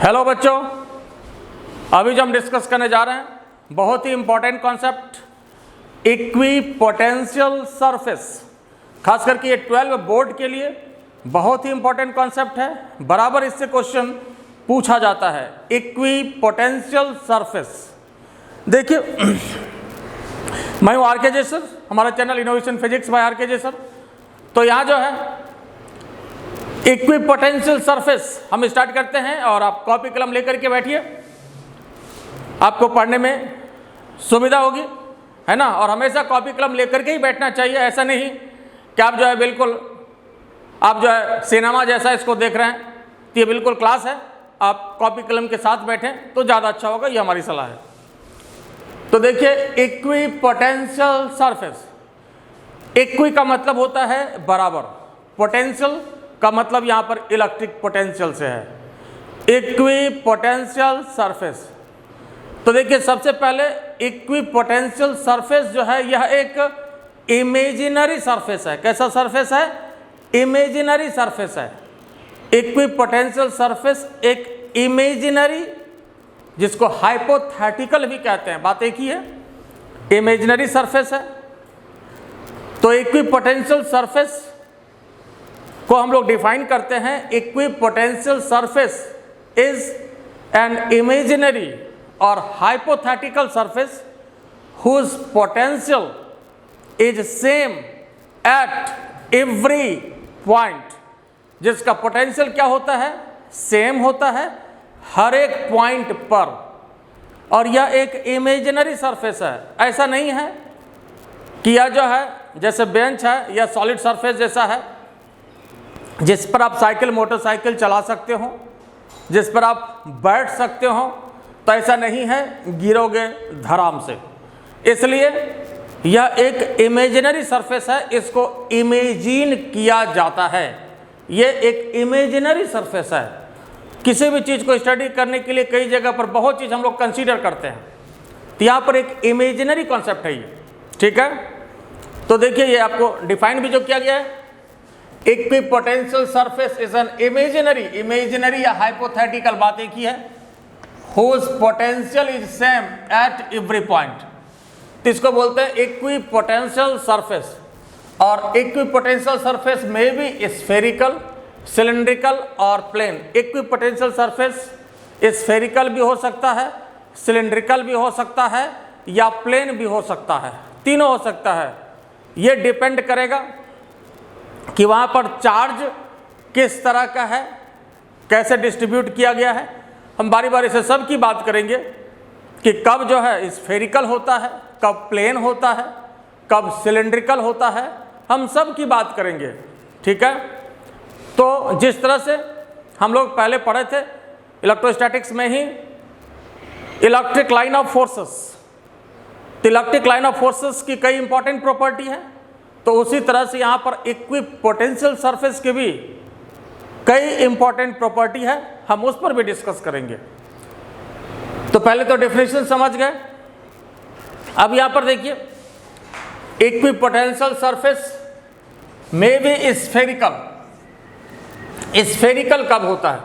Hello बच्चों, अभी जो हम डिस्कस करने जा रहे हैं बहुत ही इंपॉर्टेंट कॉन्सेप्ट इक्विपोटेंशियल सरफेस। खास करके ये 12 बोर्ड के लिए बहुत ही इंपॉर्टेंट कॉन्सेप्ट है। बराबर इससे क्वेश्चन पूछा जाता है, इक्विपोटेंशियल सरफेस। देखिए मैं हूँ आर.के. जैसर, हमारा channel innovation physics by R K. Jaisar. तो यहाँ जो है इक्विपोटेंशियल सरफेस हम स्टार्ट करते हैं और आप कॉपी कलम लेकर के बैठिए, आपको पढ़ने में सुविधा होगी, है ना। और हमेशा कॉपी कलम लेकर के ही बैठना चाहिए। ऐसा नहीं कि आप जो है बिल्कुल आप जो है सिनेमा जैसा इसको देख रहे हैं। तो ये बिल्कुल क्लास है, आप कॉपी कलम के साथ बैठें तो ज़्यादा अच्छा होगा, ये हमारी सलाह है। तो देखिए इक्विपोटेंशियल सरफेस, इक्वी का मतलब होता है बराबर, पोटेंशियल का मतलब यहाँ पर इलेक्ट्रिक पोटेंशियल से है। Equipotential surface. तो देखिए सबसे पहले इक्विपोटेंशियल सरफेस जो है यह एक इमेजिनरी सरफेस है। कैसा सरफेस है? इमेजिनरी सरफेस है। इक्विपोटेंशियल सरफेस एक इमेजिनरी, जिसको हाइपोथेटिकल भी कहते हैं, बात एक ही है, इमेजिनरी सरफेस है। तो इक्विपोटेंशियल सरफेस को हम लोग डिफाइन करते हैं, equipotential surface is an imaginary और hypothetical surface whose potential is same at every point. जिसका पोटेंशियल क्या होता है? सेम होता है हर एक पॉइंट पर। और यह एक इमेजिनरी सरफेस है। ऐसा नहीं है कि यह जो है जैसे बेंच है या सॉलिड सरफेस जैसा है, जिस पर आप साइकिल मोटरसाइकिल चला सकते हो, जिस पर आप बैठ सकते हो। तो ऐसा नहीं है, गिरोगे धड़ाम से। इसलिए यह एक इमेजिनरी सरफेस है, इसको इमेजिन किया जाता है। यह एक इमेजिनरी सरफेस है। किसी भी चीज़ को स्टडी करने के लिए कई जगह पर बहुत चीज़ हम लोग कंसीडर करते हैं, तो यहाँ पर एक इमेजिनरी कॉन्सेप्ट है ये, ठीक है। तो देखिए ये आपको डिफाइन भी जो किया गया है, equipotential surface is an imaginary या हाइपोथेटिकल, बात एक ही है, whose potential is same at every point. तो इसको बोलते हैं इक्विपोटेंशियल सरफेस। और इक्विपोटेंशियल सरफेस में भी स्फेरिकल, सिलिंड्रिकल और प्लेन। इक्विपोटेंशियल सरफेस स्फेरिकल भी हो सकता है, सिलिंड्रिकल भी हो सकता है या प्लेन भी हो सकता है, तीनों हो सकता है। ये डिपेंड करेगा कि वहाँ पर चार्ज किस तरह का है, कैसे डिस्ट्रीब्यूट किया गया है। हम बारी बारी से सब की बात करेंगे कि कब जो है स्फेरिकल होता है, कब प्लेन होता है, कब सिलिंड्रिकल होता है, हम सब की बात करेंगे, ठीक है। तो जिस तरह से हम लोग पहले पढ़े थे इलेक्ट्रोस्टैटिक्स में ही इलेक्ट्रिक लाइन ऑफ फोर्सेस, तो इलेक्ट्रिक लाइन ऑफ फोर्सेस की कई इंपॉर्टेंट प्रॉपर्टी है। तो उसी तरह से यहाँ पर इक्विपोटेंशियल सरफेस की भी कई इंपॉर्टेंट प्रॉपर्टी है, हम उस पर भी डिस्कस करेंगे। तो पहले तो डेफिनेशन समझ गए। अब यहाँ पर देखिए इक्विपोटेंशियल सरफेस में भी स्फेरिकल। स्फेरिकल कब होता है?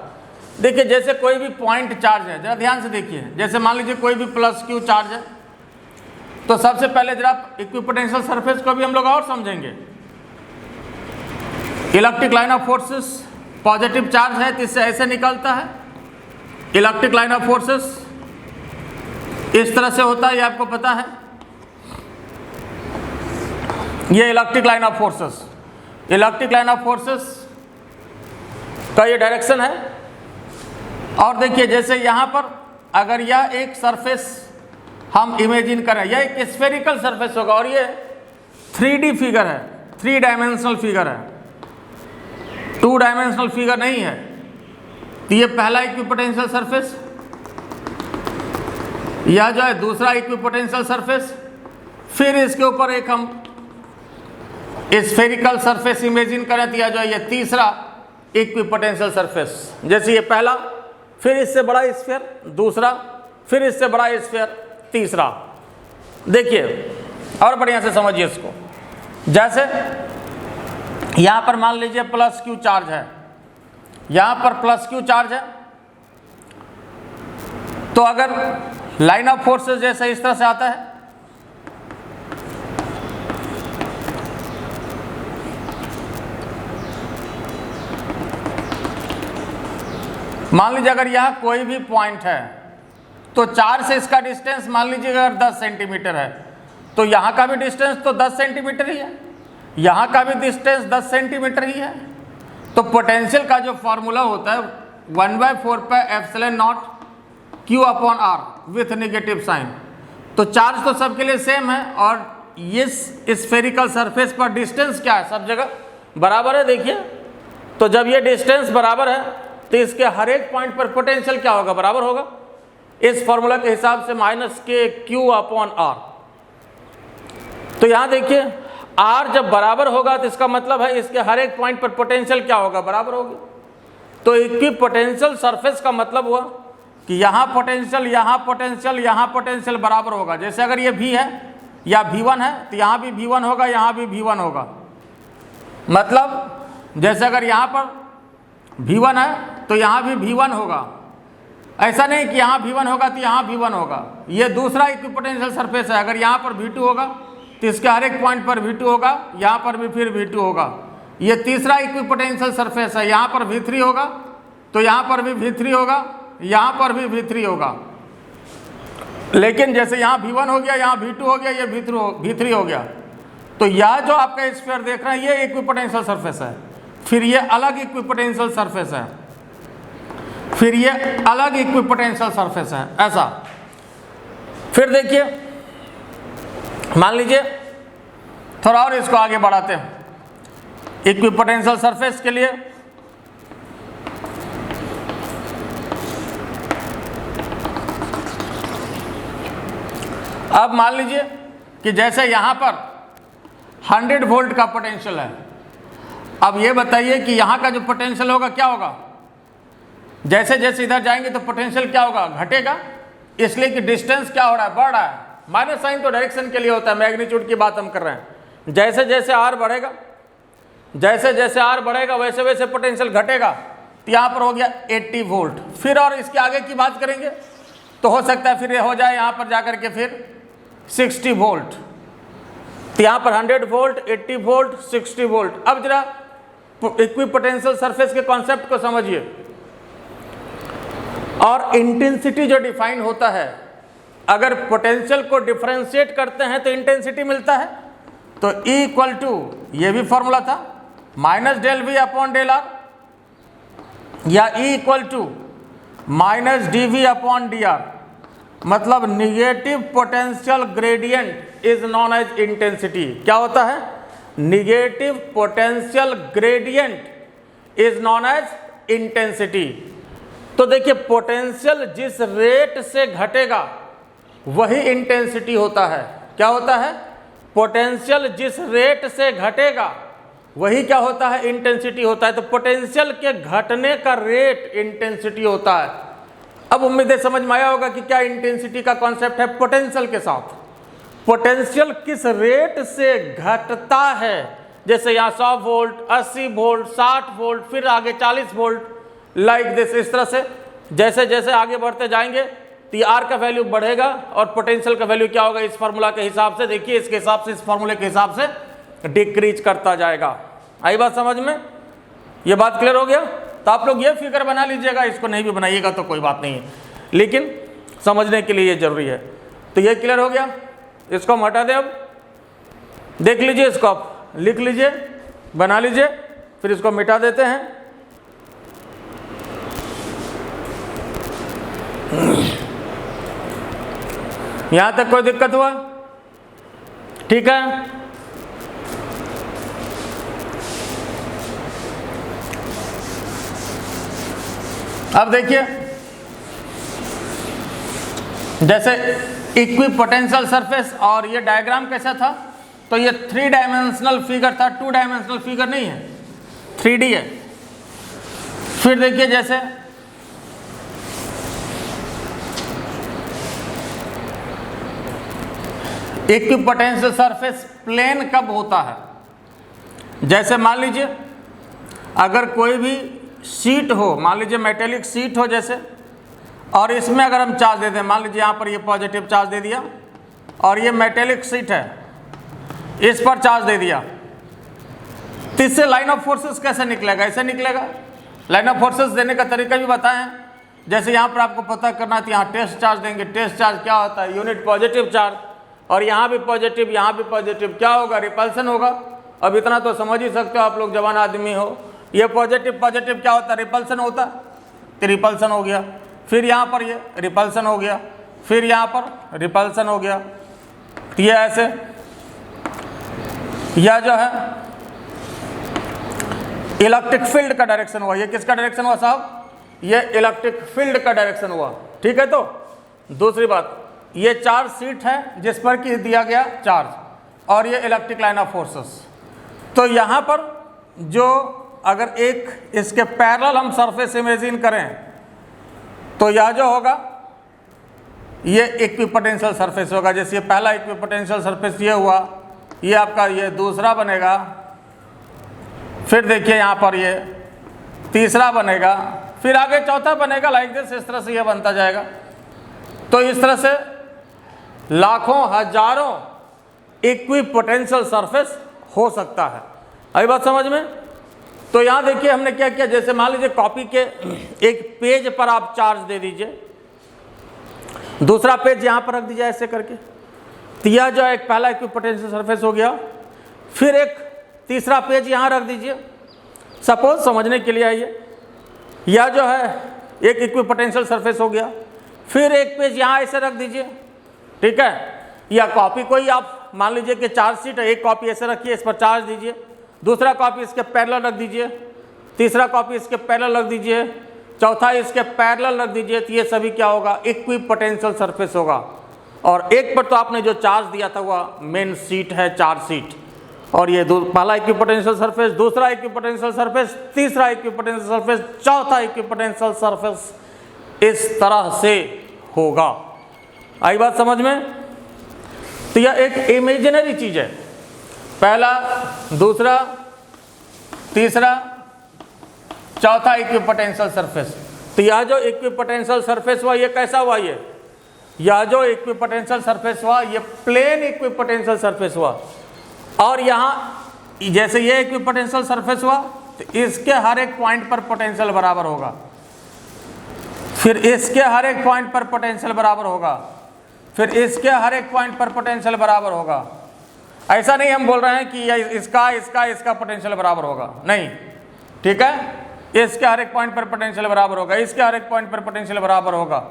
देखिए जैसे कोई भी पॉइंट चार्ज है, जरा ध्यान से देखिए, जैसे मान लीजिए कोई भी प्लस क्यू चार्ज है, तो सबसे पहले जरा इक्विपोटेंशियल सरफेस को भी हम लोग और समझेंगे। Electric line of forces, positive charge है तो इससे ऐसे निकलता है। इलेक्ट्रिक लाइन ऑफ फोर्सेस इस तरह से होता है, ये आपको पता है। ये electric line of forces, electric line of forces का ये डायरेक्शन है। और देखिए जैसे यहाँ पर अगर यह एक सरफेस हम इमेजिन करें, यह एक स्फेरिकल सरफेस होगा और ये 3D फिगर है, 3 डायमेंशनल फिगर है, 2 डायमेंशनल फिगर नहीं है। तो ये पहला इक्विपोटेंशियल सरफेस, यह जो है दूसरा इक्विपोटेंशियल सरफेस, फिर इसके ऊपर एक हम स्फेरिकल सरफेस इमेजिन करें तो यह जो है ये तीसरा इक्विपोटेंशियल सरफेस। जैसे ये पहला, फिर इससे बड़ा स्फीयर दूसरा, फिर इससे बड़ा स्फीयर तीसरा। देखिए और बढ़िया से समझिए इसको। जैसे यहाँ पर मान लीजिए प्लस क्यू चार्ज है, यहाँ पर प्लस क्यू चार्ज है तो अगर लाइन ऑफ फोर्सेस जैसे इस तरह से आता है, मान लीजिए अगर यह कोई भी पॉइंट है तो 4 से इसका डिस्टेंस मान लीजिए अगर 10 सेंटीमीटर है, तो यहाँ का भी डिस्टेंस तो 10 सेंटीमीटर ही है, यहाँ का भी डिस्टेंस 10 सेंटीमीटर ही है। तो पोटेंशियल का जो फॉर्मूला होता है 1/4πε0 Q/R विथ नेगेटिव साइन। तो चार्ज तो सबके लिए सेम है और ये स्फेरिकल सरफेस पर डिस्टेंस क्या है, सब जगह बराबर है। देखिए, तो जब ये डिस्टेंस बराबर है तो इसके हर एक पॉइंट पर पोटेंशियल क्या होगा, बराबर होगा। इस फॉर्मूला के हिसाब से -KQ/R। तो यहाँ देखिए R जब बराबर होगा तो इसका मतलब है इसके हर एक पॉइंट पर पोटेंशियल क्या होगा, बराबर होगी। तो इक्विपोटेंशियल सरफेस का मतलब हुआ कि यहाँ पोटेंशियल, यहाँ पोटेंशियल, यहाँ पोटेंशियल बराबर होगा। जैसे अगर ये V है या V1 है तो यहाँ भी V1 होगा, यहाँ भी V1 होगा। मतलब जैसे अगर यहाँ पर V1 है तो यहाँ भी V1 होगा। ऐसा नहीं कि यहाँ V1 होगा तो यहाँ V1 होगा। ये दूसरा इक्विपोटेंशियल सरफेस है। अगर यहाँ पर V2 होगा तो इसके हर एक पॉइंट पर V2 होगा, यहाँ पर भी फिर V2 होगा। ये तीसरा इक्विपोटेंशियल सरफेस है। यहाँ पर V3 होगा तो यहाँ पर भी V3 होगा, यहाँ पर भी V3 होगा। लेकिन जैसे यहाँ V1 हो गया, यहाँ V2 हो गया, ये V3 हो गया। तो यह जो आपका स्फीयर देख रहे हैं ये इक्विपोटेंशियल सरफेस है, फिर ये अलग इक्विपोटेंशियल सरफेस है, फिर ये अलग इक्विपोटेंशियल सरफेस है, ऐसा। फिर देखिए, मान लीजिए थोड़ा और इसको आगे बढ़ाते हैं। इक्विपोटेंशियल सरफेस के लिए अब मान लीजिए कि जैसे यहाँ पर 100 वोल्ट का पोटेंशियल है। अब ये बताइए कि यहाँ का जो पोटेंशियल होगा क्या होगा। जैसे जैसे इधर जाएंगे तो पोटेंशियल क्या होगा, घटेगा, इसलिए कि डिस्टेंस क्या हो रहा है, बढ़ रहा है। माइनस साइन तो डायरेक्शन के लिए होता है, मैग्नीट्यूड की बात हम कर रहे हैं। जैसे जैसे R बढ़ेगा, जैसे जैसे R बढ़ेगा वैसे वैसे पोटेंशियल घटेगा। तो यहाँ पर हो गया 80 वोल्ट। फिर और इसके आगे की बात करेंगे तो हो सकता है फिर ये हो जाए यहाँ पर जाकर के फिर 60 वोल्ट। तो यहाँ पर 100 वोल्ट, 80 वोल्ट, 60 वोल्ट। अब जरा इक्विपोटेंशियल सरफेस के कॉन्सेप्ट को समझिए। और इंटेंसिटी जो डिफाइन होता है, अगर पोटेंशियल को डिफरेंशिएट करते हैं तो इंटेंसिटी मिलता है। तो E इक्वल टू, ये भी फॉर्मूला था, -∂V/∂R या E इक्वल टू -dV/dR। मतलब negative potential gradient is known as intensity. क्या होता है, negative potential gradient is known as intensity. तो देखिए, पोटेंशियल जिस रेट से घटेगा वही इंटेंसिटी होता है। क्या होता है, पोटेंशियल जिस रेट से घटेगा वही क्या होता है, इंटेंसिटी होता है। तो पोटेंशियल के घटने का रेट इंटेंसिटी होता है। अब उम्मीद है समझ में आया होगा कि क्या इंटेंसिटी का कॉन्सेप्ट है पोटेंशियल के साथ। पोटेंशियल किस रेट से घटता है, जैसे यहाँ 100 वोल्ट, 80 वोल्ट, 60 वोल्ट, फिर आगे 40 वोल्ट, लाइक दिस। इस तरह से जैसे जैसे आगे बढ़ते जाएंगे तो R का वैल्यू बढ़ेगा और पोटेंशियल का वैल्यू क्या होगा, इस फार्मूला के हिसाब से, देखिए इसके हिसाब से, इस फार्मूले के हिसाब से डिक्रीज करता जाएगा। आई बात समझ में, ये बात क्लियर हो गया। तो आप लोग ये फिगर बना लीजिएगा, इसको नहीं भी बनाइएगा तो कोई बात नहीं है, लेकिन समझने के लिए ये जरूरी है। तो ये क्लियर हो गया, इसको हम हटा दें। अब देख लीजिए, इसको आप लिख लीजिए, बना लीजिए, फिर इसको मिटा देते हैं। यहां तक कोई दिक्कत हुआ, ठीक है। अब देखिए, जैसे इक्विपोटेंशियल सरफेस, और ये डायग्राम कैसा था, तो ये 3 डायमेंशनल फिगर था, 2 डायमेंशनल फिगर नहीं है, 3D है। फिर देखिए, जैसे इक्विपोटेंशियल सरफेस प्लेन कब होता है, जैसे मान लीजिए अगर कोई भी शीट हो, मान लीजिए मेटेलिक शीट हो जैसे, और इसमें अगर हम चार्ज दे दें, मान लीजिए यहाँ पर ये पॉजिटिव चार्ज दे दिया और ये मेटेलिक शीट है, इस पर चार्ज दे दिया, तो इससे लाइन ऑफ फोर्सेस कैसे निकलेगा? ऐसे निकलेगा। लाइन ऑफ फोर्सेस देने का तरीका भी बताएं हैं। जैसे यहाँ पर आपको पता करना है, यहाँ टेस्ट चार्ज देंगे। टेस्ट चार्ज क्या होता है? यूनिट पॉजिटिव चार्ज, और यहाँ भी पॉजिटिव, यहाँ भी पॉजिटिव, क्या होगा? रिपल्सन होगा। अब इतना तो समझ ही सकते हो आप लोग, जवान आदमी हो। ये पॉजिटिव पॉजिटिव क्या होता है? रिपल्सन होता है, तो रिपल्सन हो गया। फिर यहाँ पर ये रिपल्सन हो गया, फिर यहाँ पर रिपल्सन हो गया। तो ये ऐसे, यह जो है इलेक्ट्रिक फील्ड का डायरेक्शन हुआ। ये किसका डायरेक्शन हुआ साहब? ये इलेक्ट्रिक फील्ड का डायरेक्शन हुआ। ठीक है। तो दूसरी बात, ये चार्ज शीट है जिस पर कि दिया गया चार्ज, और ये इलेक्ट्रिक लाइन ऑफ फोर्सेस। तो यहाँ पर जो अगर एक इसके पैरेलल हम सरफेस इमेजिन करें, तो यह जो होगा ये इक्विपोटेंशियल सरफेस होगा। जैसे ये पहला इक्विपोटेंशियल सरफेस ये हुआ, ये आपका ये दूसरा बनेगा, फिर देखिए यहाँ पर ये तीसरा बनेगा, फिर आगे चौथा बनेगा, लाइक दिस। इस तरह से ये बनता जाएगा। तो इस तरह से लाखों हजारों इक्विपोटेंशियल सरफेस हो सकता है। आई बात समझ में? तो यहाँ देखिए हमने क्या किया, जैसे मान लीजिए कॉपी के एक पेज पर आप चार्ज दे दीजिए, दूसरा पेज यहाँ पर रख दीजिए ऐसे करके, तो यह जो एक पहला इक्विपोटेंशियल सरफेस हो गया। फिर एक तीसरा पेज यहाँ रख दीजिए, सपोज समझने के लिए आइए, यह जो है एक इक्विपोटेंशियल सरफेस हो गया। फिर एक पेज यहाँ ऐसे रख दीजिए, ठीक है। या कॉपी कोई आप मान लीजिए कि चार्ज शीट है, एक कॉपी ऐसे रखिए, इस पर चार्ज दीजिए, दूसरा कॉपी इसके पैरेलल रख दीजिए, तीसरा कॉपी इसके पैरेलल रख दीजिए, चौथा इसके पैरेलल रख दीजिए। तो ये सभी क्या होगा? इक्विपोटेंशियल सरफेस होगा। और एक पर तो आपने जो चार्ज दिया था वह मेन शीट है, चार्ज शीट, और ये पहला इक्विपोटेंशियल सरफेस, दूसरा इक्विपोटेंशियल सरफेस, तीसरा इक्विपोटेंशियल सरफेस, चौथा इक्विपोटेंशियल सरफेस, इस तरह से होगा। आई बात समझ में? तो यह एक इमेजिनरी चीज है, पहला, दूसरा, तीसरा, चौथा इक्विपोटेंशियल सरफेस। तो यह जो इक्विपोटेंशियल सरफेस हुआ ये कैसा हुआ? यह जो इक्विपोटेंशियल सरफेस हुआ ये प्लेन इक्विपोटेंशियल सरफेस हुआ। और यहाँ जैसे ये इक्विपोटेंशियल सरफेस हुआ तो इसके हर एक पॉइंट पर पोटेंशियल बराबर होगा, फिर इसके हर एक पॉइंट पर पोटेंशियल बराबर होगा, फिर इसके हर एक पॉइंट पर पोटेंशियल बराबर होगा। ऐसा नहीं हम बोल रहे हैं कि इसका पोटेंशियल बराबर होगा, नहीं, ठीक है। इसके हर एक पॉइंट पर पोटेंशियल बराबर होगा, इसके हर एक पॉइंट पर पोटेंशियल बराबर होगा,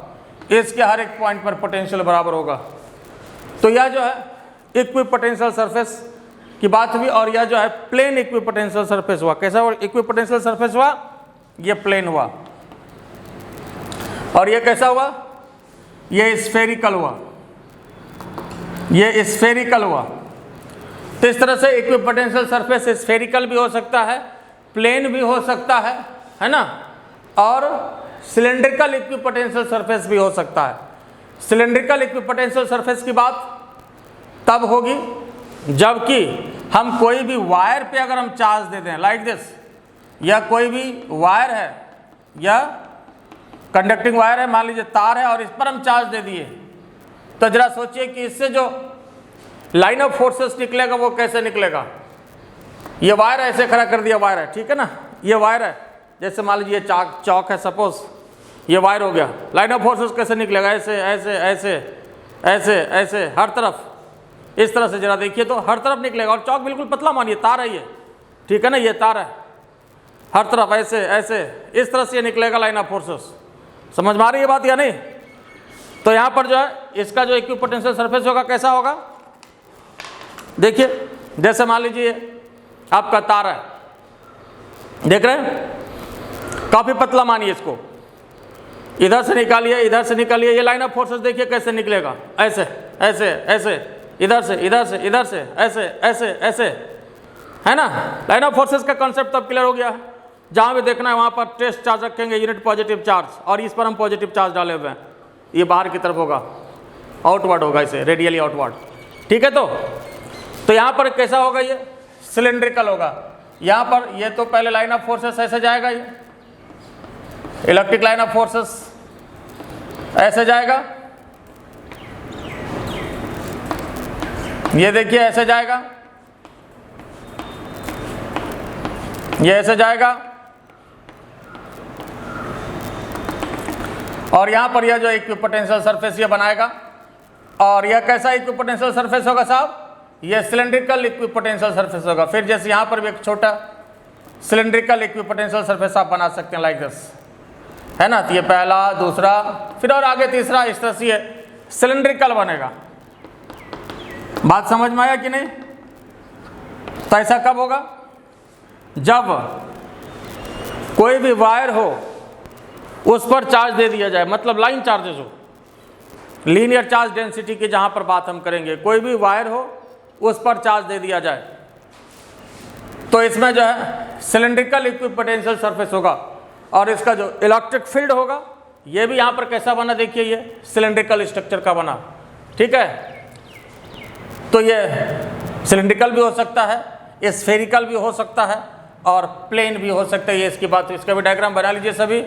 इसके हर एक पॉइंट पर पोटेंशियल बराबर होगा। तो यह जो है इक्विपोटेंशियल सरफेस की बात हुई, और यह जो है प्लेन इक्विपोटेंशियल सरफेस हुआ। कैसा हुआ? इक्विपोटेंशियल सरफेस हुआ, ये प्लेन हुआ। और ये कैसा हुआ? ये स्फेरिकल हुआ, ये स्फेरिकल हुआ। तो इस तरह से इक्विपोटेंशियल सरफेस स्फेरिकल भी हो सकता है, प्लेन भी हो सकता है ना, और सिलेंड्रिकल इक्विपोटेंशियल सरफेस भी हो सकता है। सिलेंड्रिकल इक्विपोटेंशियल सरफेस की बात तब होगी जबकि हम कोई भी वायर पे अगर हम चार्ज दे दें, लाइक दिस, या कोई भी वायर है या कंडक्टिंग वायर है, मान लीजिए तार है, और इस पर हम चार्ज दे दिए, तो जरा सोचिए कि इससे जो लाइन ऑफ फोर्सेस निकलेगा वो कैसे निकलेगा। ये वायर ऐसे खड़ा कर दिया, वायर है, ठीक है ना, ये वायर है, जैसे मान लीजिए चौक है, सपोज ये वायर हो गया। लाइन ऑफ फोर्सेस कैसे निकलेगा? ऐसे ऐसे ऐसे ऐसे ऐसे, हर तरफ इस तरह से, जरा देखिए तो हर तरफ निकलेगा। और चौक बिल्कुल पतला मानिए, तार है ये, ठीक है ना, ये तार है, हर तरफ ऐसे ऐसे इस तरह से ये निकलेगा लाइन ऑफ फोर्सेस। समझ में आ रही है बात या नहीं? तो यहाँ पर जो है इसका जो इक्विपोटेंशियल सरफेस होगा कैसा होगा? देखिए, जैसे मान लीजिए आपका तार है, देख रहे हैं, काफी पतला मानिए इसको, इधर से निकालिए, इधर से निकालिए, ये लाइन ऑफ फोर्सेस देखिए कैसे निकलेगा, ऐसे ऐसे ऐसे, इधर से इधर से इधर से, ऐसे ऐसे ऐसे, है ना। लाइन ऑफ फोर्सेस का कॉन्सेप्ट तब क्लियर हो गया है। जहां भी देखना है वहां पर टेस्ट चार्ज रखेंगे, यूनिट पॉजिटिव चार्ज, और इस पर हम पॉजिटिव चार्ज डाले हुए हैं, ये बाहर की तरफ होगा, आउटवर्ड होगा, इसे रेडियली आउटवर्ड, ठीक है। तो यहाँ पर कैसा होगा? ये सिलेंड्रिकल होगा। यहाँ पर ये तो पहले लाइन ऑफ फोर्सेस ऐसे जाएगा, ये इलेक्ट्रिक लाइन ऑफ फोर्सेस ऐसे जाएगा, ये देखिए ऐसे जाएगा, ये ऐसे जाएगा, और यहां पर यह जो इक्विपोटेंशियल सरफेस ये बनाएगा। और यह कैसा इक्विपोटेंशियल सरफेस होगा साहब? यह सिलेंड्रिकल इक्विपोटेंशियल सरफेस होगा। फिर जैसे यहां पर भी एक छोटा सिलेंड्रिकल इक्विपोटेंशियल सरफेस आप बना सकते हैं लाइक दिस, है ना। तो ये पहला, दूसरा, फिर और आगे तीसरा, इस तरह से ये सिलेंड्रिकल बनेगा। बात समझ में आया कि नहीं? तो ऐसा कब होगा? जब कोई भी वायर हो उस पर चार्ज दे दिया जाए, मतलब लाइन चार्जेस हो, लीनियर चार्ज डेंसिटी की जहां पर बात हम करेंगे, कोई भी वायर हो उस पर चार्ज दे दिया जाए, तो इसमें जो है सिलेंड्रिकल इक्विपोटेंशियल सरफेस होगा। और इसका जो इलेक्ट्रिक फील्ड होगा ये भी यहां पर कैसा बना, देखिए ये सिलेंड्रिकल स्ट्रक्चर का बना, ठीक है। तो ये सिलेंड्रिकल भी हो सकता है, स्फेरिकल भी हो सकता है, और प्लेन भी हो सकता है। ये इसकी बात, इसका भी डायग्राम बना लीजिए सभी।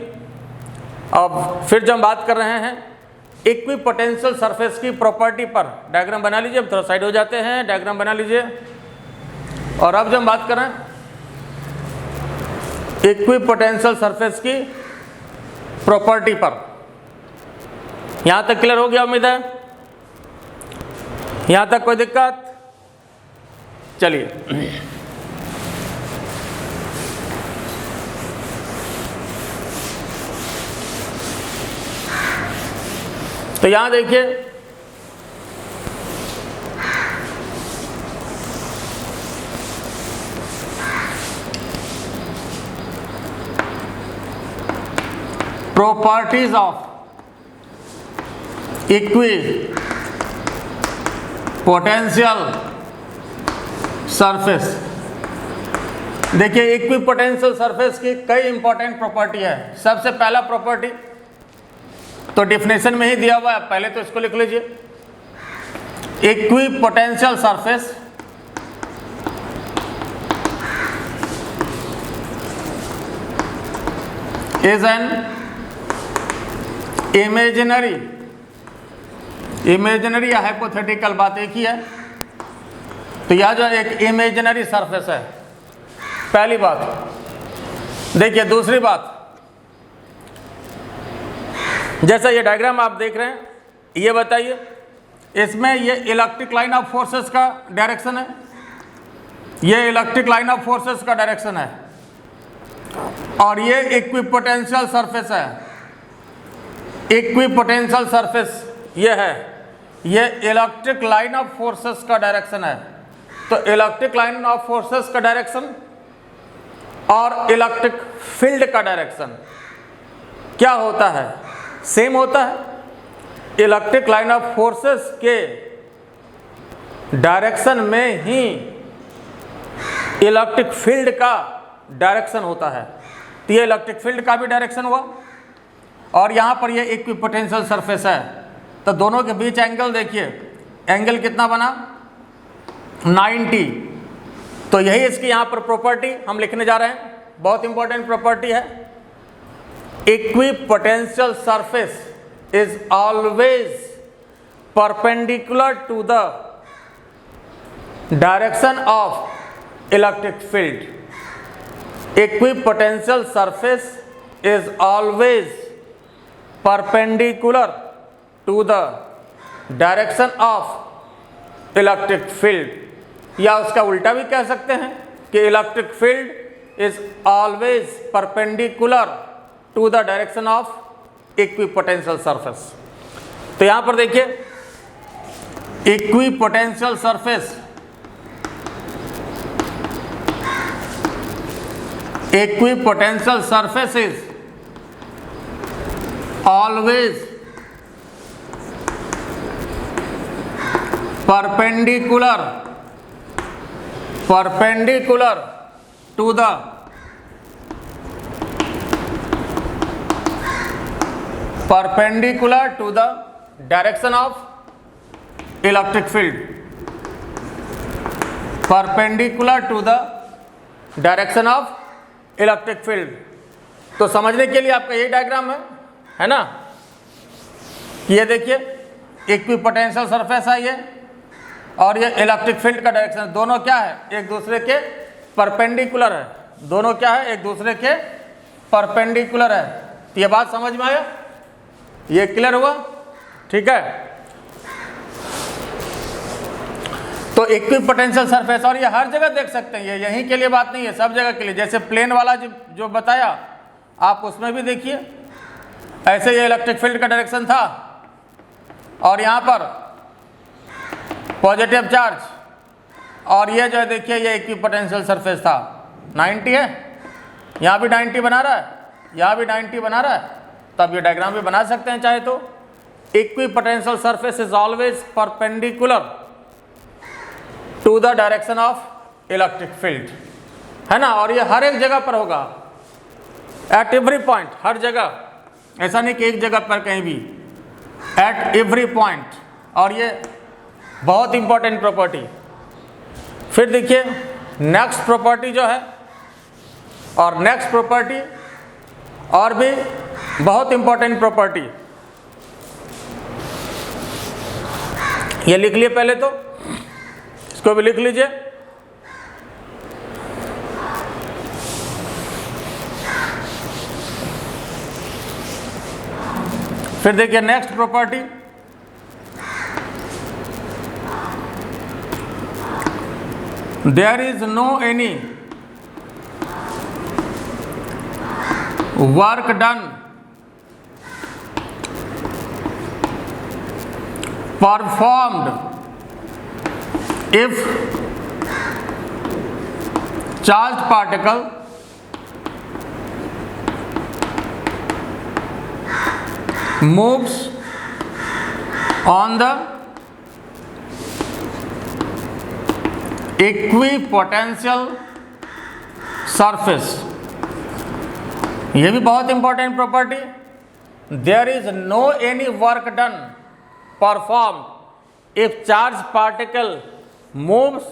अब फिर जब हम बात कर रहे हैं इक्विपोटेंशियल सरफेस की प्रॉपर्टी पर, डायग्राम बना लीजिए। अब थोड़ा साइड हो जाते हैं, डायग्राम बना लीजिए। और अब जब हम बात कर रहे हैं इक्विपोटेंशियल सरफेस की प्रॉपर्टी पर, यहां तक क्लियर हो गया उम्मीद है? यहां तक कोई दिक्कत? चलिए तो यहां देखिए प्रॉपर्टीज ऑफ इक्विपोटेंशियल सरफेस। देखिए इक्विपोटेंशियल सरफेस की कई इंपॉर्टेंट प्रॉपर्टी है। सबसे पहला प्रॉपर्टी तो डेफिनेशन में ही दिया हुआ है, पहले तो इसको लिख लीजिए। Equipotential surface is an imaginary या हाइपोथेटिकल, बात एक ही है। तो यह जो एक इमेजिनरी सरफेस है, पहली बात। देखिए दूसरी बात, जैसा ये डायग्राम आप देख रहे हैं, ये बताइए इसमें ये इलेक्ट्रिक लाइन ऑफ फोर्सेस का डायरेक्शन है, ये इलेक्ट्रिक लाइन ऑफ फोर्सेस का डायरेक्शन है, और ये इक्विपोटेंशियल सरफेस है। इक्विपोटेंशियल सरफेस ये है, ये इलेक्ट्रिक लाइन ऑफ फोर्सेस का डायरेक्शन है। तो इलेक्ट्रिक लाइन ऑफ फोर्सेस का डायरेक्शन और इलेक्ट्रिक फील्ड का डायरेक्शन क्या होता है? सेम होता है। इलेक्ट्रिक लाइन ऑफ फोर्सेस के डायरेक्शन में ही इलेक्ट्रिक फील्ड का डायरेक्शन होता है। तो ये इलेक्ट्रिक फील्ड का भी डायरेक्शन हुआ, और यहां पर ये इक्विपोटेंशियल सरफेस है। तो दोनों के बीच एंगल देखिए, एंगल कितना बना? 90। तो यही इसकी यहां पर प्रॉपर्टी हम लिखने जा रहे हैं, बहुत इंपॉर्टेंट प्रॉपर्टी है। Equipotential surface is always perpendicular to the direction of electric field. Equipotential surface is always perpendicular to the direction of electric field, या उसका उल्टा भी कह सकते हैं कि electric field is always perpendicular to the direction of equipotential surface. तो यहां पर देखिए equipotential surface, equipotential surface is always perpendicular to the direction of electric field, perpendicular to the direction of electric field। तो समझने के लिए आपका यही डायग्राम है ना। ये देखिए इक्विपोटेंशियल सरफेस है ये, और ये इलेक्ट्रिक फील्ड का डायरेक्शन, दोनों क्या है, एक दूसरे के परपेंडिकुलर है, दोनों क्या है, एक दूसरे के परपेंडिकुलर है। तो ये बात समझ में आया, ये क्लियर हुआ, ठीक है। तो इक्विपोटेंशियल सरफेस, और ये हर जगह देख सकते हैं, ये यहीं के लिए बात नहीं है, सब जगह के लिए। जैसे प्लेन वाला जो बताया आप उसमें भी देखिए, ऐसे ये इलेक्ट्रिक फील्ड का डायरेक्शन था, और यहाँ पर पॉजिटिव चार्ज, और ये जो है देखिए ये इक्विपोटेंशियल सरफेस था, 90 है, यहाँ भी 90 बना रहा है, यहाँ भी 90 बना रहा है, तब ये डायग्राम भी बना सकते हैं चाहे तो। Equipotential surface is always perpendicular to the direction of electric field, है ना। और ये हर एक जगह पर होगा, एट एवरी पॉइंट, हर जगह, ऐसा नहीं कि एक जगह पर कहीं भी, एट एवरी पॉइंट। और ये बहुत इंपॉर्टेंट प्रॉपर्टी। फिर देखिए नेक्स्ट प्रॉपर्टी जो है, और नेक्स्ट प्रॉपर्टी और भी बहुत इंपॉर्टेंट प्रॉपर्टी, ये लिख लिए पहले तो, इसको भी लिख लीजिए। फिर देखिए next property, there is no any work done performed if charged particle moves on the equipotential surface। ये भी बहुत important property. There is no any work done performed if charge particle moves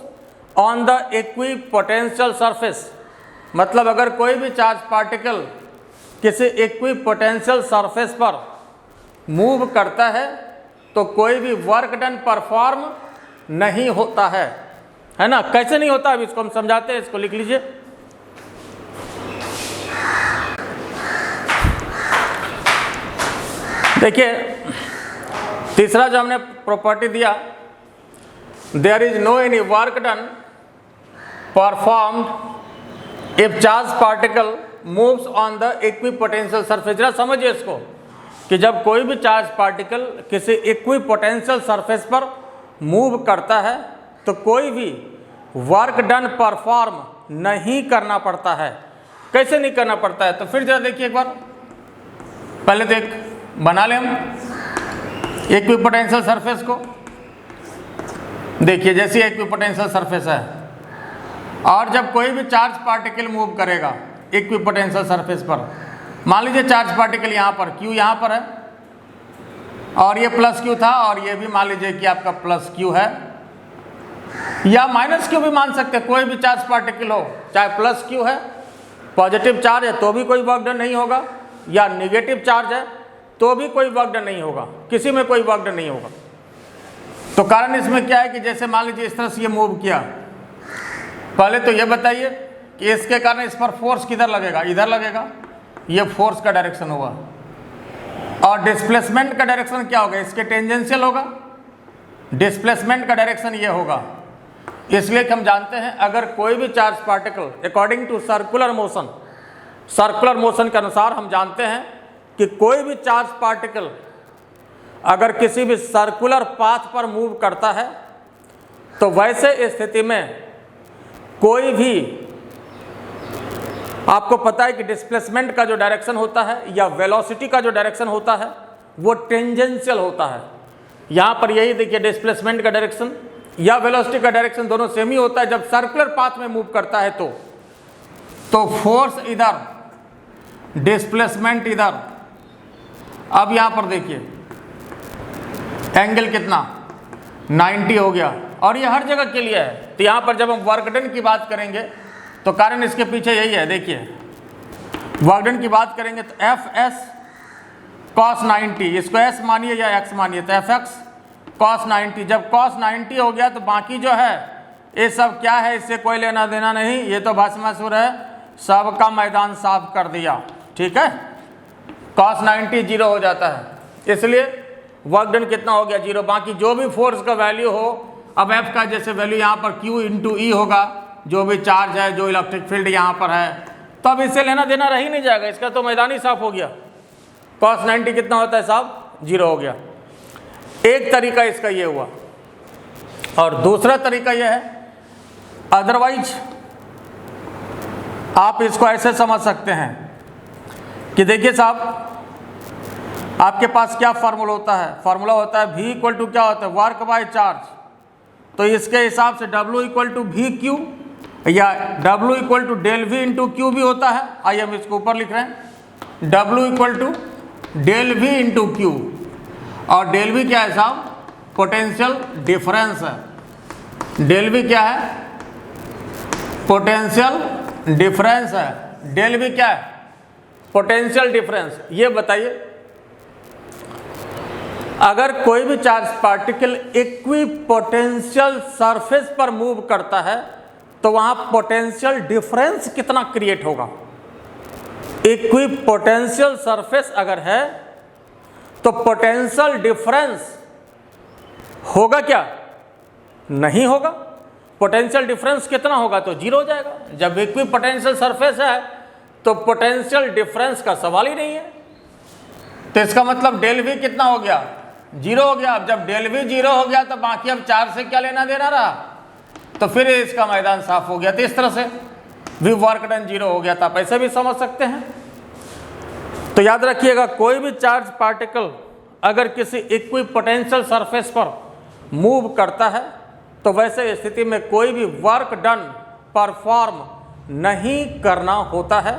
on the equipotential surface. मतलब अगर कोई भी charge particle किसी equipotential surface पर move करता है तो कोई भी वर्क डन परफॉर्म नहीं होता है ना। कैसे नहीं होता, अभी इसको हम समझाते हैं, इसको लिख लीजिए। देखिए तीसरा जो हमने प्रॉपर्टी दिया, there is no any work done performed if charge particle moves on the equipotential surface. जरा समझिए इसको कि जब कोई भी चार्ज पार्टिकल किसी इक्विपोटेंशियल सरफेस पर मूव करता है तो कोई भी वर्क डन परफॉर्म नहीं करना पड़ता है। कैसे नहीं करना पड़ता है, तो फिर जरा देखिए एक बार, पहले तो एक बना लें हम इक्विपोटेंशियल सरफेस को। देखिए जैसे इक्विपोटेंशियल सरफेस है और जब कोई भी चार्ज पार्टिकल मूव करेगा इक्विपोटेंशियल सरफेस पर, मान लीजिए चार्ज पार्टिकल यहाँ पर Q यहाँ पर है और ये प्लस Q था और ये भी मान लीजिए कि आपका प्लस Q है या माइनस Q भी मान सकते हैं। कोई भी चार्ज पार्टिकल हो, चाहे प्लस Q है, पॉजिटिव चार्ज है तो भी कोई वर्क डन नहीं होगा, या निगेटिव चार्ज है तो भी कोई वर्क डन नहीं होगा, किसी में कोई वर्क डन नहीं होगा। तो कारण इसमें क्या है कि जैसे मान लीजिए इस तरह से ये मूव किया, पहले तो ये बताइए कि इसके कारण इस पर फोर्स किधर लगेगा, इधर लगेगा, ये फोर्स का डायरेक्शन होगा। और डिस्प्लेसमेंट का डायरेक्शन क्या होगा, इसके टेंजेंशियल होगा, डिस्प्लेसमेंट का डायरेक्शन ये होगा। इसलिए कि हम जानते हैं अगर कोई भी charge particle according to circular motion के अनुसार हम जानते हैं कि कोई भी चार्ज पार्टिकल अगर किसी भी सर्कुलर पाथ पर मूव करता है तो वैसे स्थिति में कोई भी, आपको पता है कि डिस्प्लेसमेंट का जो डायरेक्शन होता है या वेलोसिटी का जो डायरेक्शन होता है वो टेंजेंशियल होता है। यहाँ पर यही देखिए डिस्प्लेसमेंट का डायरेक्शन या वेलोसिटी का डायरेक्शन दोनों सेम ही होता है। जब सर्कुलर पाथ में मूव करता है तो फोर्स इधर, डिस्प्लेसमेंट इधर। अब यहाँ पर देखिए एंगल कितना 90 हो गया और ये हर जगह के लिए है। तो यहाँ पर जब हम वर्क डन की बात करेंगे तो कारण इसके पीछे यही है। देखिए वर्क डन की बात करेंगे तो Fs cos 90, इसको s मानिए या x मानिए, तो fx cos 90। जब cos 90 हो गया तो बाकी जो है ये सब क्या है, इससे कोई लेना देना नहीं, ये तो भस्मासुर है, सबका मैदान साफ कर दिया। ठीक है, cos 90 जीरो हो जाता है, इसलिए वर्क डन कितना हो गया, जीरो। बाकी जो भी फोर्स का वैल्यू हो, अब F का जैसे वैल्यू यहाँ पर Q इंटू ई होगा, जो भी चार्ज है, जो इलेक्ट्रिक फील्ड यहाँ पर है, तो अब इससे लेना देना रह ही नहीं जाएगा, इसका तो मैदान ही साफ हो गया। cos 90 कितना होता है साहब, जीरो हो गया। एक तरीका इसका ये हुआ, और दूसरा तरीका यह है, अदरवाइज आप इसको ऐसे समझ सकते हैं कि देखिए साहब, आपके पास क्या फार्मूला होता है, फार्मूला होता है V इक्वल टू क्या होता है, वर्क बाय चार्ज। तो इसके हिसाब से W equal to V Q या W equal to del V into Q भी होता है। आइए हम इसको ऊपर लिख रहे हैं, W equal to del V into Q, और डेल वी क्या है साहब, पोटेंशियल डिफरेंस है। डेल वी क्या है, पोटेंशियल डिफरेंस है। डेल वी क्या है, पोटेंशियल डिफरेंस। ये बताइए, अगर कोई भी चार्ज पार्टिकल इक्विपोटेंशियल सरफेस पर मूव करता है तो वहां पोटेंशियल डिफरेंस कितना क्रिएट होगा। इक्विपोटेंशियल सरफेस अगर है तो पोटेंशियल डिफरेंस होगा क्या, नहीं होगा। पोटेंशियल डिफरेंस कितना होगा, तो जीरो हो जाएगा। जब इक्विपोटेंशियल सरफेस है तो पोटेंशियल डिफरेंस का सवाल ही नहीं है। तो इसका मतलब डेल वी कितना हो गया, जीरो हो गया। अब जब डेल वी जीरो हो गया तो बाकी अब चार्ज से क्या लेना देना रहा, तो फिर इसका मैदान साफ हो गया। तो इस तरह से वी वर्क डन जीरो हो गया था, आप ऐसे भी समझ सकते हैं। तो याद रखिएगा, कोई भी चार्ज पार्टिकल अगर किसी इक्विपोटेंशियल सरफेस पर मूव करता है तो वैसे स्थिति में कोई भी वर्क डन परफॉर्म नहीं करना होता है,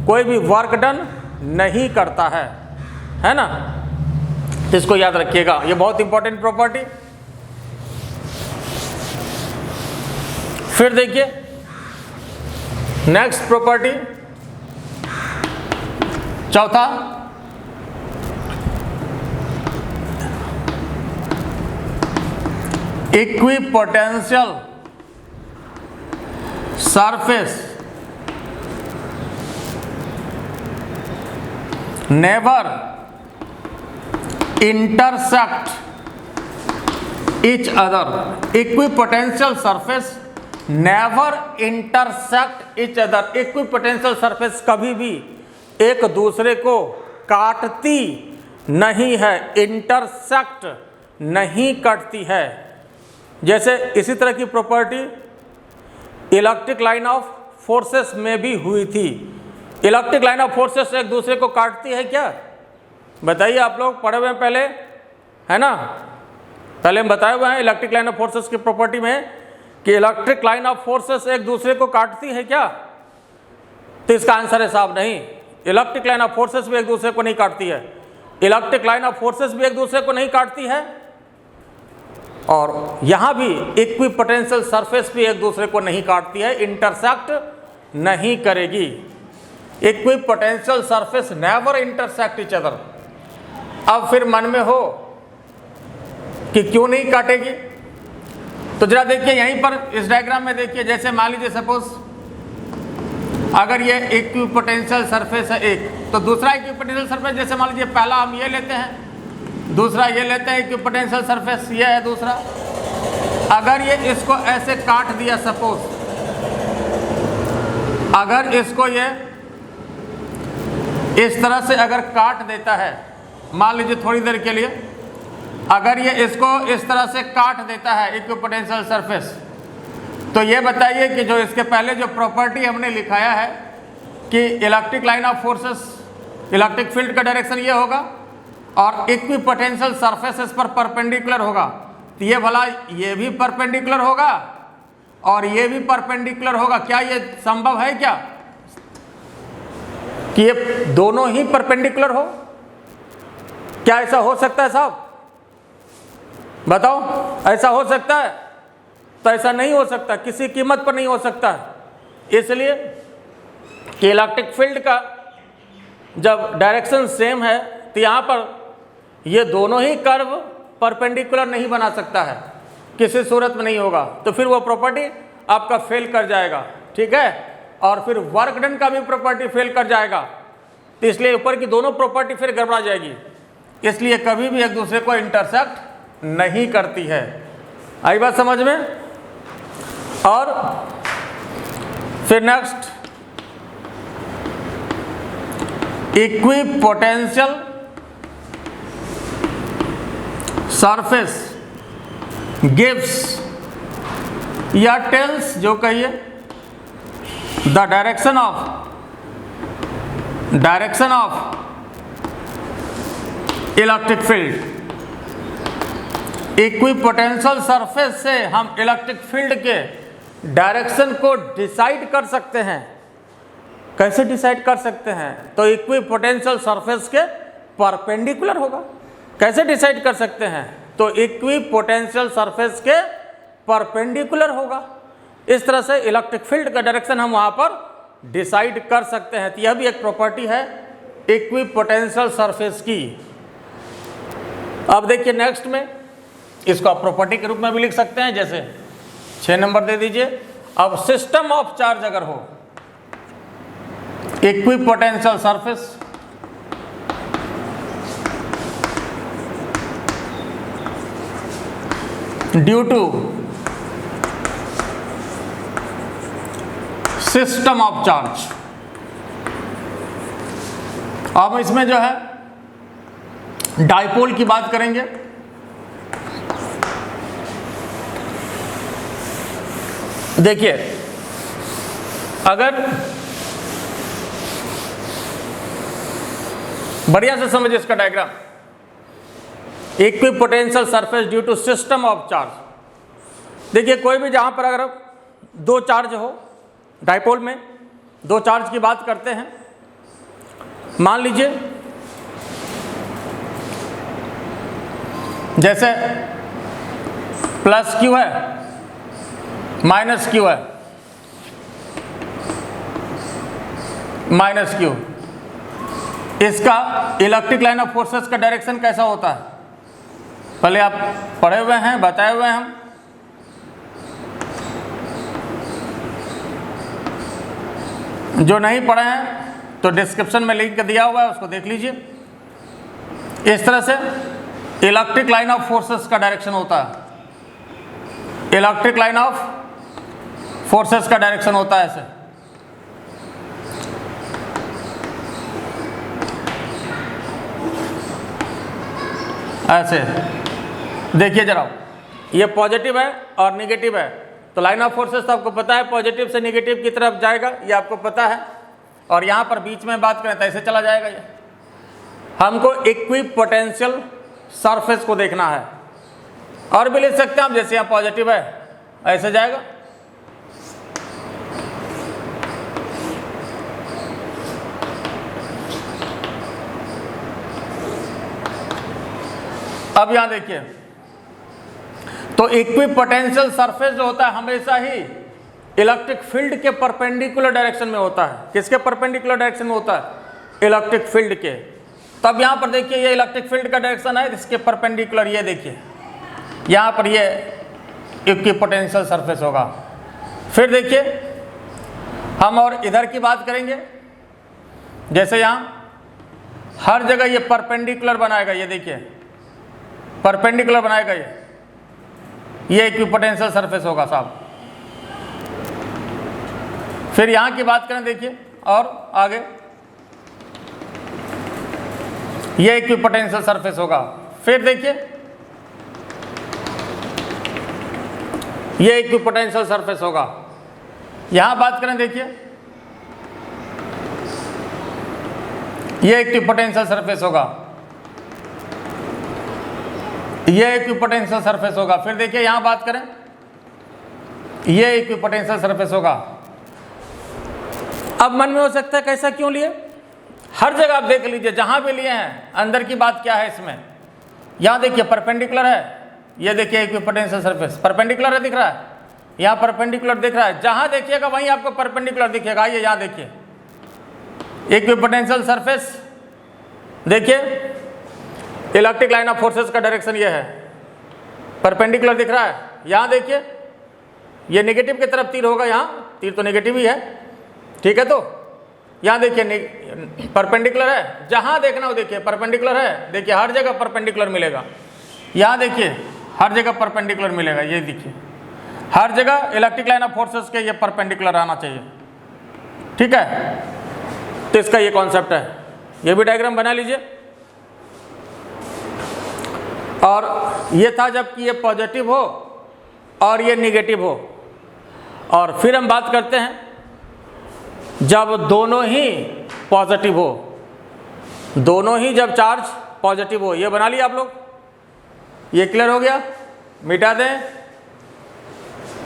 कोई भी वर्क डन नहीं करता है ना। इसको याद रखिएगा, ये बहुत इंपॉर्टेंट प्रॉपर्टी। फिर देखिए नेक्स्ट प्रॉपर्टी, चौथा, equipotential surface never intersect each other. Equipotential surface never intersect each other. Equipotential surface कभी भी एक दूसरे को काटती नहीं है, इंटरसेक्ट नहीं करती है। जैसे इसी तरह की property electric line of forces में भी हुई थी। इलेक्ट्रिक लाइन ऑफ फोर्सेस एक दूसरे को काटती है क्या, बताइए। आप लोग पढ़े हुए हैं पहले, है ना, पहले हम बताए हुए हैं इलेक्ट्रिक लाइन ऑफ फोर्सेस की प्रॉपर्टी में कि इलेक्ट्रिक लाइन ऑफ फोर्सेस एक दूसरे को काटती है क्या। तो इसका आंसर है साहब नहीं, इलेक्ट्रिक लाइन ऑफ फोर्सेस भी एक दूसरे को नहीं काटती है। इलेक्ट्रिक लाइन ऑफ फोर्सेस भी एक दूसरे को नहीं काटती है, और यहां भी इक्विपोटेंशियल सरफेस भी एक दूसरे को नहीं काटती है, इंटरसेक्ट नहीं करेगी। Equipotential surface never intersect each other. अब फिर मन में हो कि क्यों नहीं काटेगी, तो जरा देखिए यहीं पर इस डायग्राम में देखिए। जैसे मान लीजिए सपोज अगर ये इक्विपोटेंशियल सरफेस है एक, तो दूसरा इक्विपोटेंशियल सरफेस, जैसे मान लीजिए पहला हम ये लेते हैं, दूसरा ये लेते हैं, इक्विपोटेंशियल सरफेस ये है दूसरा। अगर ये इसको ऐसे काट दिया सपोज, अगर इसको ये इस तरह से अगर काट देता है, मान लीजिए थोड़ी देर के लिए, अगर ये इसको इस तरह से काट देता है इक्विपोटेंशियल सरफेस, तो ये बताइए कि जो इसके पहले जो प्रॉपर्टी हमने लिखाया है कि electric line of forces, electric field का डायरेक्शन ये होगा और इक्विपोटेंशियल सरफेसेस पर परपेंडिकुलर होगा, तो ये भला ये भी परपेंडिकुलर होगा और ये भी परपेंडिकुलर होगा। क्या ये संभव है क्या कि ये दोनों ही परपेंडिकुलर हो? क्या ऐसा हो सकता है साहब, बताओ, ऐसा हो सकता है? तो ऐसा नहीं हो सकता, किसी कीमत पर नहीं हो सकता है। इसलिए कि इलेक्ट्रिक फील्ड का जब डायरेक्शन सेम है तो यहाँ पर ये दोनों ही कर्व परपेंडिकुलर नहीं बना सकता है, किसी सूरत में नहीं होगा, तो फिर वो प्रॉपर्टी आपका फेल कर जाएगा, ठीक है। और फिर वर्क डन का भी प्रॉपर्टी फेल कर जाएगा, तो इसलिए ऊपर की दोनों प्रॉपर्टी फिर गड़बड़ा जाएगी, इसलिए कभी भी एक दूसरे को इंटरसेक्ट नहीं करती है। आई बात समझ में। और फिर नेक्स्ट, इक्विपोटेंशियल सरफेस गिव्स या टेल्स, जो कहिए, the direction of electric field. Equipotential surface से हम इलेक्ट्रिक फील्ड के डायरेक्शन को डिसाइड कर सकते हैं। कैसे डिसाइड कर सकते हैं? तो इक्विपोटेंशियल सरफेस के परपेंडिकुलर होगा। कैसे डिसाइड कर सकते हैं? तो इक्विपोटेंशियल सरफेस के परपेंडिकुलर होगा। इस तरह से इलेक्ट्रिक फील्ड का डायरेक्शन हम वहां पर डिसाइड कर सकते हैं। तो यह भी एक प्रॉपर्टी है इक्विपोटेंशियल सरफेस की। अब देखिए नेक्स्ट में, इसको आप प्रॉपर्टी के रूप में भी लिख सकते हैं, जैसे 6 नंबर दे दीजिए। अब सिस्टम ऑफ चार्ज अगर हो, equipotential surface due to system of charge. अब इसमें जो है डाइपोल की बात करेंगे। देखिए, अगर बढ़िया से समझिए इसका diagram, equipotential surface due to system of charge. देखिए, कोई भी जहां पर अगर दो चार्ज हो, डाइपोल में दो चार्ज की बात करते हैं, मान लीजिए जैसे प्लस क्यू है, माइनस क्यू है, माइनस क्यू। इसका इलेक्ट्रिक लाइन ऑफ फोर्सेस का डायरेक्शन कैसा होता है? पहले आप पढ़े हुए हैं, बताए हुए हैं हम। जो नहीं पढ़े हैं तो डिस्क्रिप्शन में लिंक दिया हुआ है, उसको देख लीजिए। इस तरह से इलेक्ट्रिक लाइन ऑफ फोर्सेस का डायरेक्शन होता है। इलेक्ट्रिक लाइन ऑफ फोर्सेस का डायरेक्शन होता है ऐसे। देखिए जरा, ये पॉजिटिव है और नेगेटिव है, तो लाइन ऑफ फोर्सेस तो आपको पता है पॉजिटिव से नेगेटिव की तरफ जाएगा, ये आपको पता है। और यहाँ पर बीच में बात करें तो ऐसे चला जाएगा। ये हमको इक्विपोटेंशियल सरफेस को देखना है, और भी लिख सकते हैं आप, जैसे यहाँ पॉजिटिव है ऐसे जाएगा। अब यहां देखिए, तो इक्विपोटेंशियल सरफेस जो होता है हमेशा ही इलेक्ट्रिक फील्ड के परपेंडिकुलर डायरेक्शन में होता है। किसके परपेंडिकुलर डायरेक्शन में होता है? इलेक्ट्रिक फील्ड के। तब यहां पर देखिए, ये इलेक्ट्रिक फील्ड का डायरेक्शन है, इसके परपेंडिकुलर ये देखिए, यहां पर ये इक्विपोटेंशियल सरफेस होगा। फिर देखिए, हम और इधर की बात करेंगे, जैसे यहां हर जगह ये परपेंडिकुलर बनाएगा, ये देखिए परपेंडिकुलर बनाएगा, ये इक्विपोटेंशियल सरफेस होगा साहब। फिर यहां की बात करें, देखिए और आगे ये इक्विपोटेंशियल सरफेस होगा। फिर देखिए, ये इक्विपोटेंशियल सरफेस होगा। यहां बात करें, देखिए ये इक्विपोटेंशियल सरफेस होगा, ये इक्विपोटेंशियल सरफेस होगा। फिर देखिए यहां बात करें, ये इक्विपोटेंशियल सरफेस होगा। अब मन में हो सकता है कैसा क्यों लिए? हर जगह आप देख लीजिए, जहां भी लिए हैं, अंदर की बात क्या है इसमें। यहां देखिए परपेंडिकुलर है, ये देखिए इक्विपोटेंशियल सरफेस परपेंडिकुलर है, दिख रहा है, यहां परपेंडिकुलर दिख रहा है। जहां देखिएगा वहीं आपको परपेंडिकुलर दिखेगा। ये यहां देखिए इक्विपोटेंशियल सरफेस, देखिए इलेक्ट्रिक लाइन ऑफ फोर्सेस का डायरेक्शन ये है, परपेंडिकुलर दिख रहा है। यहाँ देखिए ये नेगेटिव की तरफ तीर होगा, यहाँ तीर तो नेगेटिव ही है, ठीक है। तो यहाँ देखिए परपेंडिकुलर है, जहाँ देखना हो देखिए परपेंडिकुलर है, देखिए हर जगह परपेंडिकुलर मिलेगा। यहाँ देखिए हर जगह परपेंडिकुलर मिलेगा, ये देखिए हर जगह इलेक्ट्रिक लाइन ऑफ फोर्सेस के ये परपेंडिकुलर आना चाहिए, ठीक है। तो इसका ये कॉन्सेप्ट है, ये भी डायग्राम बना लीजिए। और ये था जबकि ये पॉजिटिव हो और ये निगेटिव हो। और फिर हम बात करते हैं जब दोनों ही पॉजिटिव हो, दोनों ही जब चार्ज पॉजिटिव हो। ये बना लिया आप लोग, ये क्लियर हो गया, मिटा दें।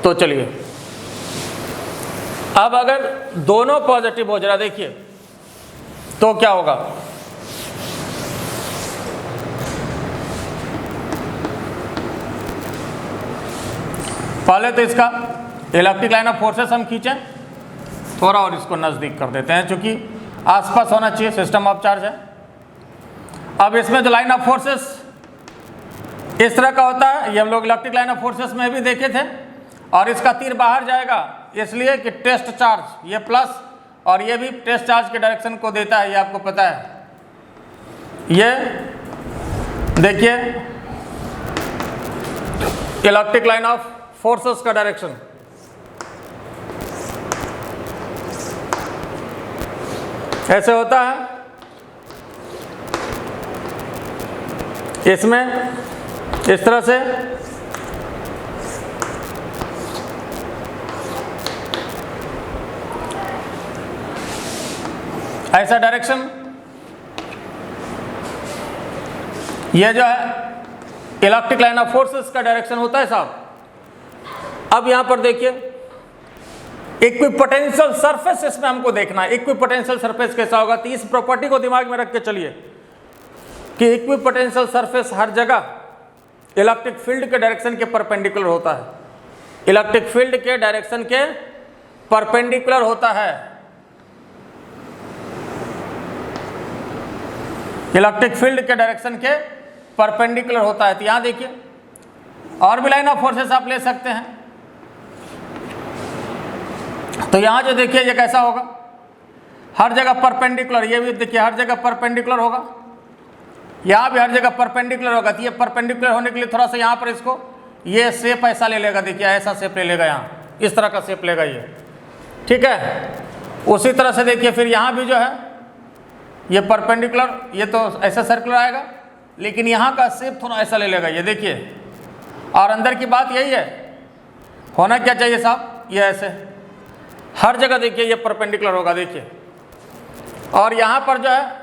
तो चलिए अब अगर दोनों पॉजिटिव हो, जरा देखिए तो क्या होगा। पहले तो इसका इलेक्ट्रिक लाइन ऑफ फोर्सेस हम खींचें, थोड़ा और इसको नज़दीक कर देते हैं, क्योंकि आसपास होना चाहिए, सिस्टम ऑफ चार्ज है। अब इसमें जो लाइन ऑफ फोर्सेस इस तरह का होता है, ये हम लोग इलेक्ट्रिक लाइन ऑफ फोर्सेस में भी देखे थे। और इसका तीर बाहर जाएगा इसलिए कि टेस्ट चार्ज, ये प्लस और ये भी टेस्ट चार्ज के डायरेक्शन को देता है, ये आपको पता है। ये देखिए इलेक्ट्रिक लाइन ऑफ फोर्सेस का डायरेक्शन, ऐसे होता है। इसमें इस तरह से ऐसा डायरेक्शन, ये जो है इलेक्ट्रिक लाइन ऑफ फोर्सेस का डायरेक्शन होता है साहब। अब यहां पर देखिए इक्विपोटेंशियल सरफेस इसमें हमको देखना है। इक्विपोटेंशियल सरफेस कैसा होगा, तो इस प्रॉपर्टी को दिमाग में रख के चलिए कि इक्विपोटेंशियल सरफेस हर जगह इलेक्ट्रिक फील्ड के डायरेक्शन के परपेंडिकुलर होता है। इलेक्ट्रिक फील्ड के डायरेक्शन के परपेंडिकुलर होता है। इलेक्ट्रिक फील्ड के डायरेक्शन के परपेंडिकुलर होता है। तो यहां देखिए और भी लाइन ऑफ फोर्सेस आप ले सकते हैं। तो यहां जो देखिए ये कैसा होगा, हर जगह परपेंडिकुलर, ये भी देखिए हर जगह परपेंडिकुलर होगा, यहाँ भी हर जगह परपेंडिकुलर होगा। तो ये परपेंडिकुलर होने के लिए थोड़ा सा यहाँ पर इसको ये शेप ऐसा ले लेगा, देखिए ऐसा शेप ले लेगा, यहाँ इस तरह का शेप लेगा ये, ठीक है। उसी तरह से देखिए फिर यहाँ भी जो है ये परपेंडिकुलर, ये तो ऐसा सर्कुलर आएगा, लेकिन यहाँ का शेप थोड़ा ऐसा ले लेगा, ये देखिए। और अंदर की बात यही है, होना क्या चाहिए साहब, ये ऐसे हर जगह देखिए ये परपेंडिकुलर होगा, देखिए। और यहाँ पर जो है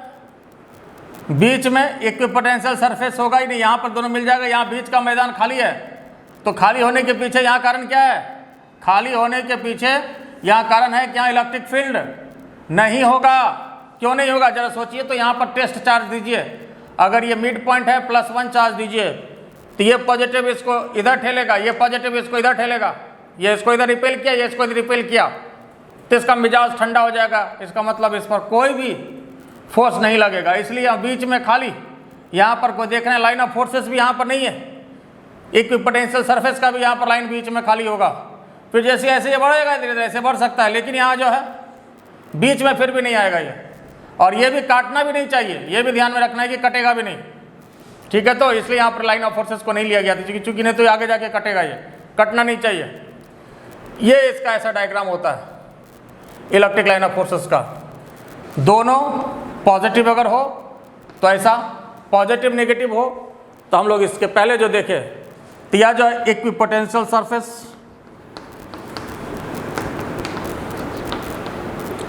बीच में इक्विपोटेंशियल सरफेस होगा ही नहीं, यहाँ पर दोनों मिल जाएगा। यहाँ बीच का मैदान खाली है, तो खाली होने के पीछे यहाँ कारण क्या है, खाली होने के पीछे यहाँ कारण है कि यहाँ इलेक्ट्रिक फील्ड नहीं होगा। क्यों नहीं होगा जरा सोचिए। तो यहाँ पर टेस्ट चार्ज दीजिए, अगर ये मिड पॉइंट है +1 चार्ज दीजिए, तो ये पॉजिटिव इसको इधर ठेलेगा, ये पॉजिटिव इसको इधर ठेलेगा, ये इसको इधर रिपेल किया, ये इसको इधर रिपेल किया, तो इसका मिजाज ठंडा हो जाएगा। इसका मतलब इस पर कोई भी फोर्स नहीं लगेगा, इसलिए यहाँ बीच में खाली, यहाँ पर कोई देखना है लाइन ऑफ फोर्सेस भी यहाँ पर नहीं है, इक्विपोटेंशियल सरफेस का भी यहाँ पर लाइन बीच में खाली होगा। फिर जैसे ऐसे ये बढ़ेगा धीरे धीरे ऐसे बढ़ सकता है, लेकिन यहाँ जो है बीच में फिर भी नहीं आएगा ये। और ये भी काटना भी नहीं चाहिए, ये भी ध्यान में रखना है कि कटेगा भी नहीं, ठीक है। तो इसलिए यहाँ पर लाइन ऑफ फोर्सेस को नहीं लिया गया था, चूंकि नहीं तो आगे जाके कटेगा, ये कटना नहीं चाहिए। ये इसका ऐसा डायग्राम होता है इलेक्ट्रिक लाइन ऑफ फोर्सेस का। दोनों पॉजिटिव अगर हो तो ऐसा, पॉजिटिव नेगेटिव हो तो हम लोग इसके पहले जो देखे तो यह जो है इक्विपोटेंशियल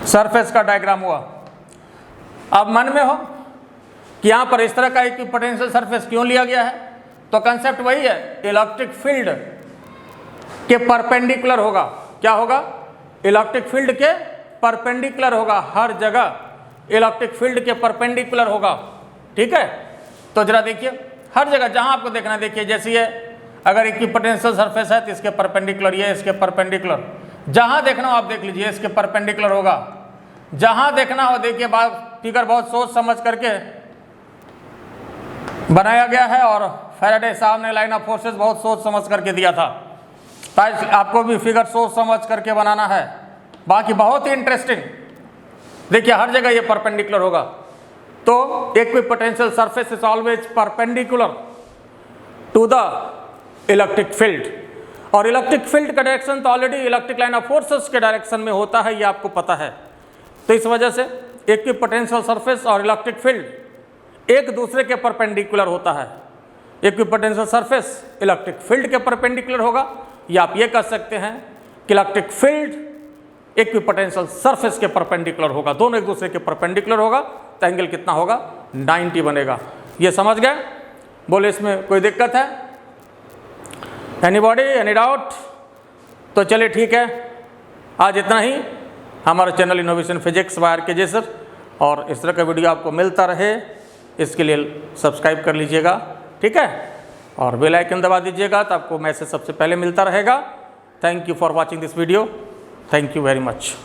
सरफेस का डायग्राम हुआ। अब मन में हो कि यहाँ पर इस तरह का इक्विपोटेंशियल सरफेस क्यों लिया गया है, तो कंसेप्ट वही है, इलेक्ट्रिक फील्ड के परपेंडिकुलर होगा। क्या होगा, इलेक्ट्रिक फील्ड के परपेंडिकुलर होगा, हर जगह इलेक्ट्रिक फील्ड के परपेंडिकुलर होगा, ठीक है। तो जरा देखिए हर जगह जहां आपको देखना है, देखिए जैसे ये अगर इक्विपोटेंशियल सरफेस है तो इसके परपेंडिकुलर, ये इसके परपेंडिकुलर, जहां देखना हो आप देख लीजिए इसके परपेंडिकुलर होगा। जहां देखना हो देखिए, बात फिगर बहुत सोच समझ करके बनाया गया है और फैराडे साहब ने लाइन ऑफ फोर्सेस बहुत सोच समझ करके दिया था। ताकि आपको भी फिगर सोच समझ करके बनाना है। बाकी बहुत ही इंटरेस्टिंग, देखिए हर जगह ये परपेंडिकुलर होगा। तो equipotential surface is always perpendicular to the electric field, और इलेक्ट्रिक फील्ड का डायरेक्शन तो already electric line of forces के डायरेक्शन में होता है, ये आपको पता है। तो इस वजह से इक्विपोटेंशियल सरफेस और इलेक्ट्रिक फील्ड एक दूसरे के परपेंडिकुलर होता है। इक्विपोटेंशियल सरफेस इलेक्ट्रिक फील्ड के परपेंडिकुलर होगा, या आप ये कह सकते हैं कि इलेक्ट्रिक फील्ड इक्विपोटेंशियल सरफेस के परपेंडिकुलर होगा। दोनों एक दूसरे के परपेंडिकुलर होगा तो एंगल कितना होगा, 90 बनेगा। ये समझ गए? बोले इसमें कोई दिक्कत है? Anybody, any doubt? तो चलिए ठीक है, आज इतना ही। हमारा channel innovation physics by R K. Sir, और इस तरह का वीडियो आपको मिलता रहे इसके लिए सब्सक्राइब कर लीजिएगा, ठीक है, और बेल आइकन दबा दीजिएगा तो आपको मैसेज सबसे पहले मिलता रहेगा। Thank you for watching this video. Thank you very much.